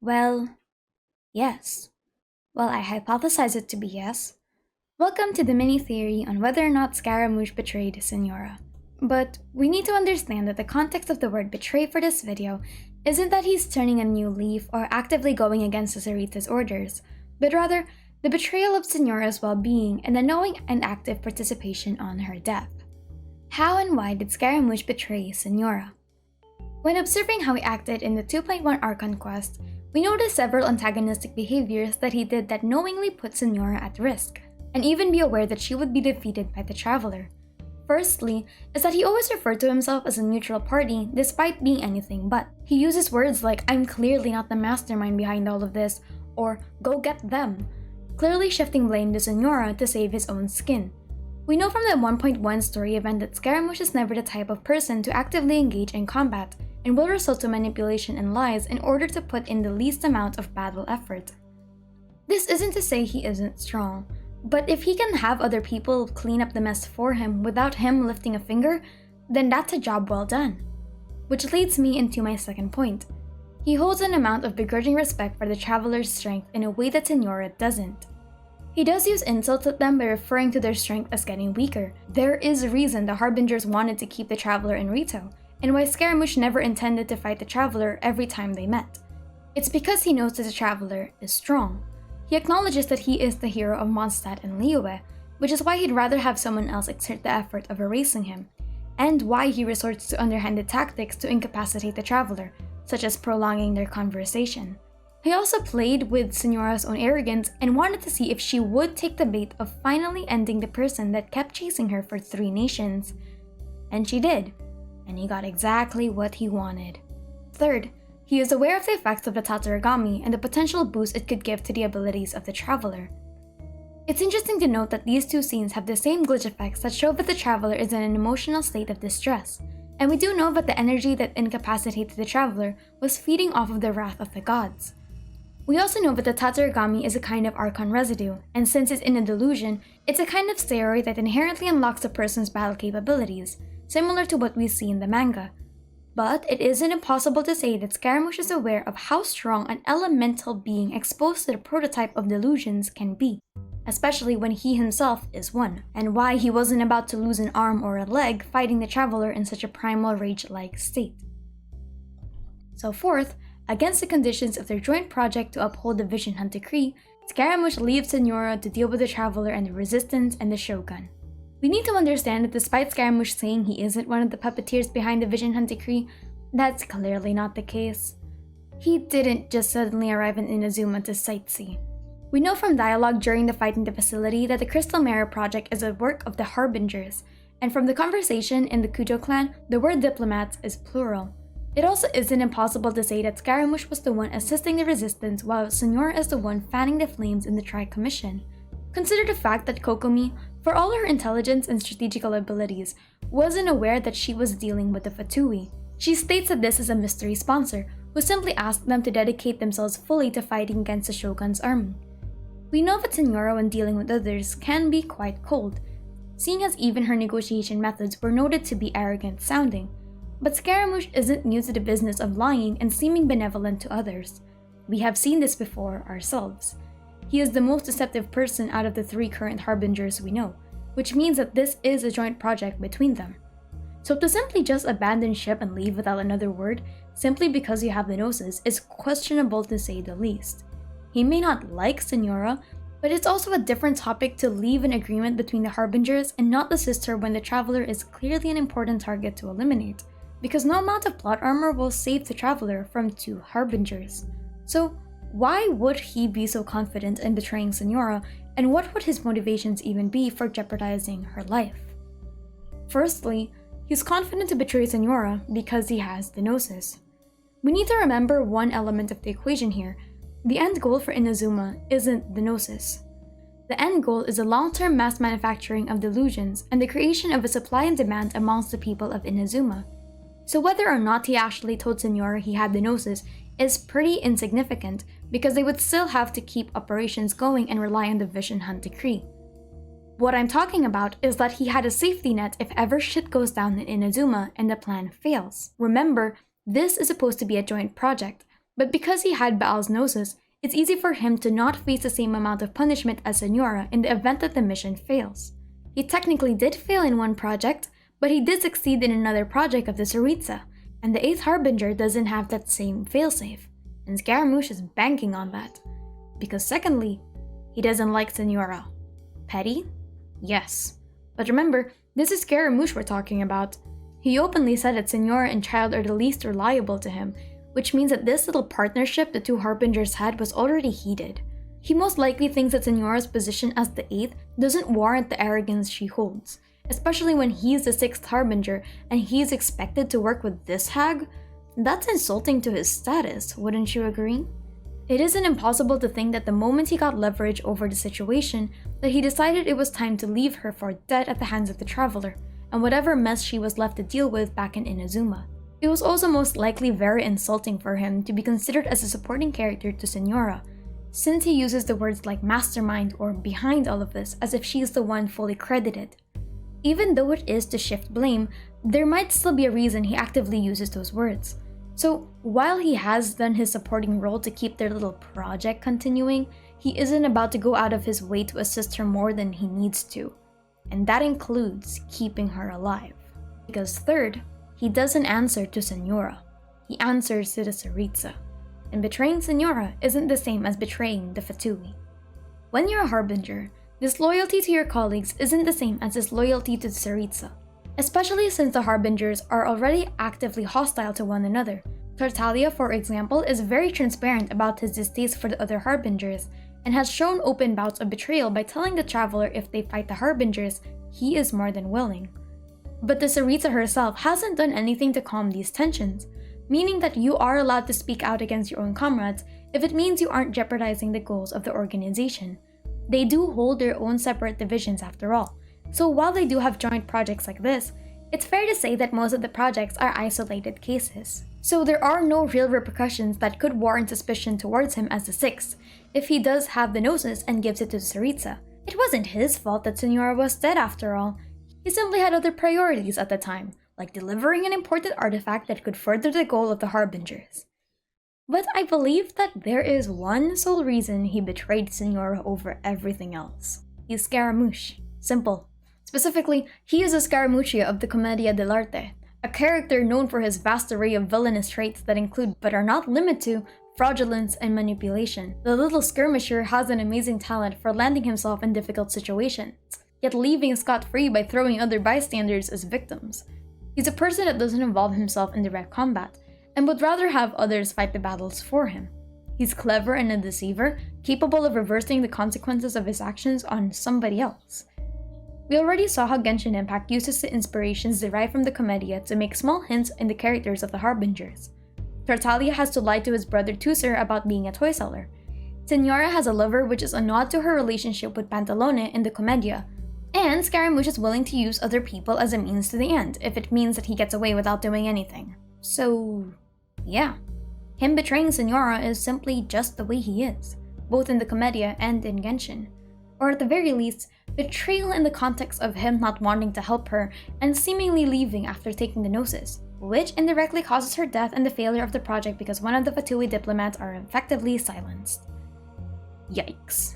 Well, yes. Well, I hypothesize it to be yes. Welcome to the mini theory on whether or not Scaramouche betrayed Signora. But we need to understand that the context of the word betray for this video isn't that he's turning a new leaf or actively going against the Tsaritsa's orders, but rather the betrayal of Signora's well-being and the knowing and active participation on her death. How and why did Scaramouche betray Signora? When observing how he acted in the 2.1 Archon quest, we noticed several antagonistic behaviors that he did that knowingly put Signora at risk, and even be aware that she would be defeated by the Traveler. Firstly, is that he always referred to himself as a neutral party despite being anything but. He uses words like, "I'm clearly not the mastermind behind all of this," or "go get them," clearly shifting blame to Signora to save his own skin. We know from the 1.1 story event that Scaramouche is never the type of person to actively engage in combat, and will resort to manipulation and lies in order to put in the least amount of battle effort. This isn't to say he isn't strong, but if he can have other people clean up the mess for him without him lifting a finger, then that's a job well done. Which leads me into my second point. He holds an amount of begrudging respect for the Traveler's strength in a way that Signora doesn't. He does use insults at them by referring to their strength as getting weaker. There is a reason the Harbingers wanted to keep the Traveler in Rito, and why Scaramouche never intended to fight the Traveler every time they met. It's because he knows that the Traveler is strong. He acknowledges that he is the hero of Mondstadt and Liyue, which is why he'd rather have someone else exert the effort of erasing him, and why he resorts to underhanded tactics to incapacitate the Traveler, such as prolonging their conversation. He also played with Signora's own arrogance and wanted to see if she would take the bait of finally ending the person that kept chasing her for 3 nations. And she did, and he got exactly what he wanted. Third, he is aware of the effects of the Tatarigami and the potential boost it could give to the abilities of the Traveler. It's interesting to note that these two scenes have the same glitch effects that show that the Traveler is in an emotional state of distress, and we do know that the energy that incapacitated the Traveler was feeding off of the wrath of the gods. We also know that the Tatarigami is a kind of Archon residue, and since it's in a delusion, it's a kind of steroid that inherently unlocks a person's battle capabilities, similar to what we see in the manga. But it isn't impossible to say that Scaramouche is aware of how strong an elemental being exposed to the prototype of delusions can be, especially when he himself is one, and why he wasn't about to lose an arm or a leg fighting the Traveler in such a primal rage-like state. So fourth, against the conditions of their joint project to uphold the Vision Hunt Decree, Scaramouche leaves Signora to deal with the Traveler and the Resistance and the Shogun. We need to understand that despite Scaramouche saying he isn't one of the puppeteers behind the Vision Hunt Decree, that's clearly not the case. He didn't just suddenly arrive in Inazuma to sightsee. We know from dialogue during the fight in the facility that the Crystal Mirror project is a work of the Harbingers, and from the conversation in the Kujo clan, the word diplomats is plural. It also isn't impossible to say that Scaramouche was the one assisting the resistance while Signora is the one fanning the flames in the Tri-Commission. Consider the fact that Kokomi, for all her intelligence and strategical abilities, wasn't aware that she was dealing with the Fatui. She states that this is a mystery sponsor, who simply asked them to dedicate themselves fully to fighting against the Shogun's army. We know that Signora, when dealing with others, can be quite cold, seeing as even her negotiation methods were noted to be arrogant sounding. But Scaramouche isn't new to the business of lying and seeming benevolent to others. We have seen this before ourselves. He is the most deceptive person out of the 3 current Harbingers we know, which means that this is a joint project between them. So to simply just abandon ship and leave without another word, simply because you have the Gnosis, is questionable to say the least. He may not like Signora, but it's also a different topic to leave an agreement between the Harbingers and not assist her when the Traveler is clearly an important target to eliminate, because no amount of plot armor will save the Traveler from 2 Harbingers. So why would he be so confident in betraying Signora, and what would his motivations even be for jeopardizing her life? Firstly, he's confident to betray Signora because he has the Gnosis. We need to remember one element of the equation here. The end goal for Inazuma isn't the Gnosis. The end goal is the long-term mass manufacturing of delusions and the creation of a supply and demand amongst the people of Inazuma. So whether or not he actually told Signora he had the Gnosis is pretty insignificant, because they would still have to keep operations going and rely on the Vision Hunt Decree. What I'm talking about is that he had a safety net if ever shit goes down in Inazuma and the plan fails. Remember, this is supposed to be a joint project, But because he had Baal's Gnosis, it's easy for him to not face the same amount of punishment as Signora in the event that the mission fails. He technically did fail in one project, but he did succeed in another project of the Tsaritsa, and the 8th Harbinger doesn't have that same failsafe, and Scaramouche is banking on that. Because secondly, he doesn't like Signora. Petty? Yes. But remember, this is Scaramouche we're talking about. He openly said that Signora and Child are the least reliable to him, which means that this little partnership the two Harbingers had was already heated. He most likely thinks that Signora's position as the 8th doesn't warrant the arrogance she holds, especially when he's the 6th Harbinger and he's expected to work with this hag. That's insulting to his status, wouldn't you agree? It isn't impossible to think that the moment he got leverage over the situation, that he decided it was time to leave her for dead at the hands of the Traveler, and whatever mess she was left to deal with back in Inazuma. It was also most likely very insulting for him to be considered as a supporting character to Signora, since he uses the words like mastermind or behind all of this as if she's the one fully credited. Even though it is to shift blame, there might still be a reason he actively uses those words. So while he has done his supporting role to keep their little project continuing, he isn't about to go out of his way to assist her more than he needs to. And that includes keeping her alive. Because third, he doesn't answer to Signora. He answers to the Tsaritsa. And betraying Signora isn't the same as betraying the Fatui. When you're a Harbinger, disloyalty to your colleagues isn't the same as disloyalty to the Tsaritsa. Especially since the Harbingers are already actively hostile to one another. Tartaglia, for example, is very transparent about his distaste for the other Harbingers, and has shown open bouts of betrayal by telling the Traveler if they fight the Harbingers, he is more than willing. But the Tsaritsa herself hasn't done anything to calm these tensions, meaning that you are allowed to speak out against your own comrades if it means you aren't jeopardizing the goals of the organization. They do hold their own separate divisions after all. So while they do have joint projects like this, it's fair to say that most of the projects are isolated cases. So there are no real repercussions that could warrant suspicion towards him as the 6th, if he does have the Gnosis and gives it to Tsaritsa. It wasn't his fault that Signora was dead after all. He simply had other priorities at the time, like delivering an important artifact that could further the goal of the Harbingers. But I believe that there is one sole reason he betrayed Signora over everything else. He's Scaramouche. Simple. Specifically, he is a Scaramuccia of the Commedia dell'arte, a character known for his vast array of villainous traits that include, but are not limited to, fraudulence and manipulation. The little skirmisher has an amazing talent for landing himself in difficult situations, yet leaving scot-free by throwing other bystanders as victims. He's a person that doesn't involve himself in direct combat, and would rather have others fight the battles for him. He's clever and a deceiver, capable of reversing the consequences of his actions on somebody else. We already saw how Genshin Impact uses the inspirations derived from the Commedia to make small hints in the characters of the Harbingers. Tartaglia has to lie to his brother Tusser about being a toy seller. Signora has a lover, which is a nod to her relationship with Pantalone in the Commedia, and Scaramouche is willing to use other people as a means to the end, if it means that he gets away without doing anything. So, yeah. Him betraying Signora is simply just the way he is, both in the Commedia and in Genshin. Or at the very least, betrayal in the context of him not wanting to help her and seemingly leaving after taking the Gnosis, which indirectly causes her death and the failure of the project because one of the Fatui diplomats are effectively silenced. Yikes.